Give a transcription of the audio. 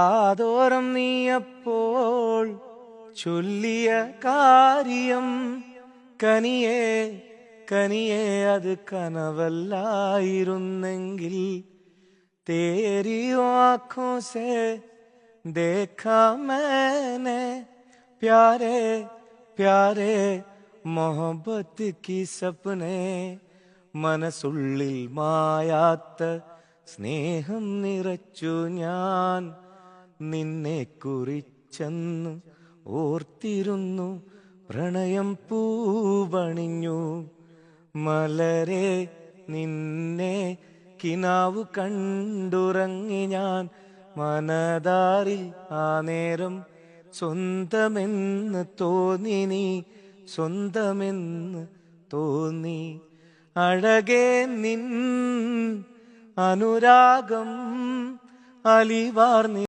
ആദോരം നീയപ്പോൾ ചൊല്ലിയ കാര്യം കനിയേ കനിയേ അത് കനവല്ലായിരുന്നെങ്കിൽ तेरी आँखों से देखा मैंने प्यारे प्यारे मोहब्बत की सपने മനസ്സുള്ളിൽ മായാത്ത സ്നേഹം നിറച്ചു ഞാൻ നിന്നെ കുറിച്ചെന്ന് ഓർത്തിരുന്നു പ്രണയം പൂവണിഞ്ഞു മലരെ നിന്നെ കിനാവു കണ്ടുറങ്ങി ഞാൻ മനതാരിൽ ആ നേരം സ്വന്തമെന്ന് തോന്നി നീ സ്വന്തമെന്ന് തോന്നി അഴകേ നിൻ അനുരാഗം അലിവാർന്നി